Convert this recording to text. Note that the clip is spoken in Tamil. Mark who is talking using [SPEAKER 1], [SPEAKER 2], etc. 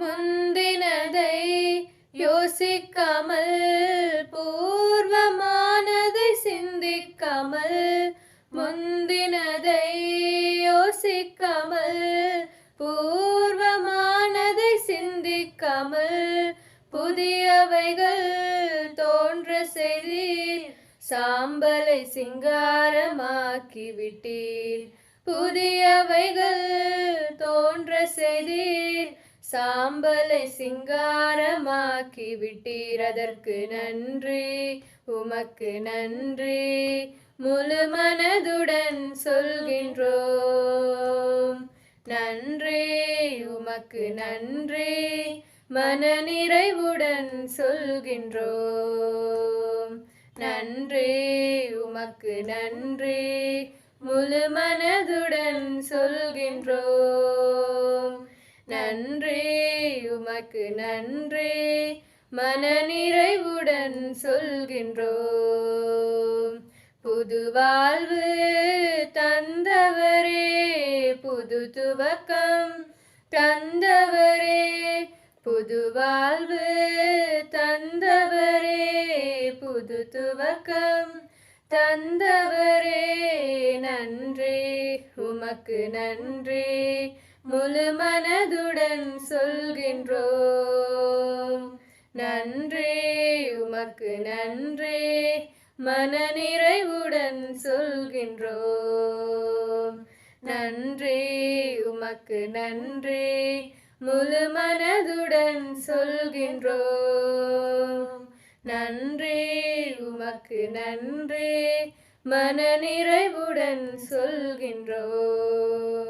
[SPEAKER 1] முந்தினதை யோசிக்காமல் பூர்வமானதை சிந்திக்காமல் முந்தினதை யோசிக்காமல் பூர்வமானதை சிந்திக்காமல் புதியவைகள் தோன்ற செய்தீர் சாம்பலை சிங்காரமாக்கி விட்டீர் புதியவைகள் தோன்ற செய்தீர் சாம்பலை சிங்காரமாக்கி விட்டீர் அதற்கு நன்றி உமக்கு நன்றி முழு மனதுடன் சொல்கின்றோம் நன்றி உமக்கு நன்றி மனநிறைவுடன் சொல்கின்றோம் நன்றி உமக்கு நன்றி முழு மனதுடன் சொல்கின்றோம் நன்றி உமக்கு நன்றி மனநிறைவுடன் சொல்கின்றோம் புது வாழ்வு தந்தவரே புது துவக்கம் தந்தவரே புது வாழ்வு தந்தவரே புது துவக்கம் தந்தவரே நன்றி உமக்கு நன்றி முழு மனதுடன் சொல்கின்றோம் நன்றி உமக்கு நன்றி மனநிறைவுடன் சொல்கின்றோம் நன்றி உமக்கு நன்றி முழு மனதுடன் சொல்கின்றோம் நன்றி உமக்கு நன்றி மனநிறைவுடன் சொல்கின்றோம்.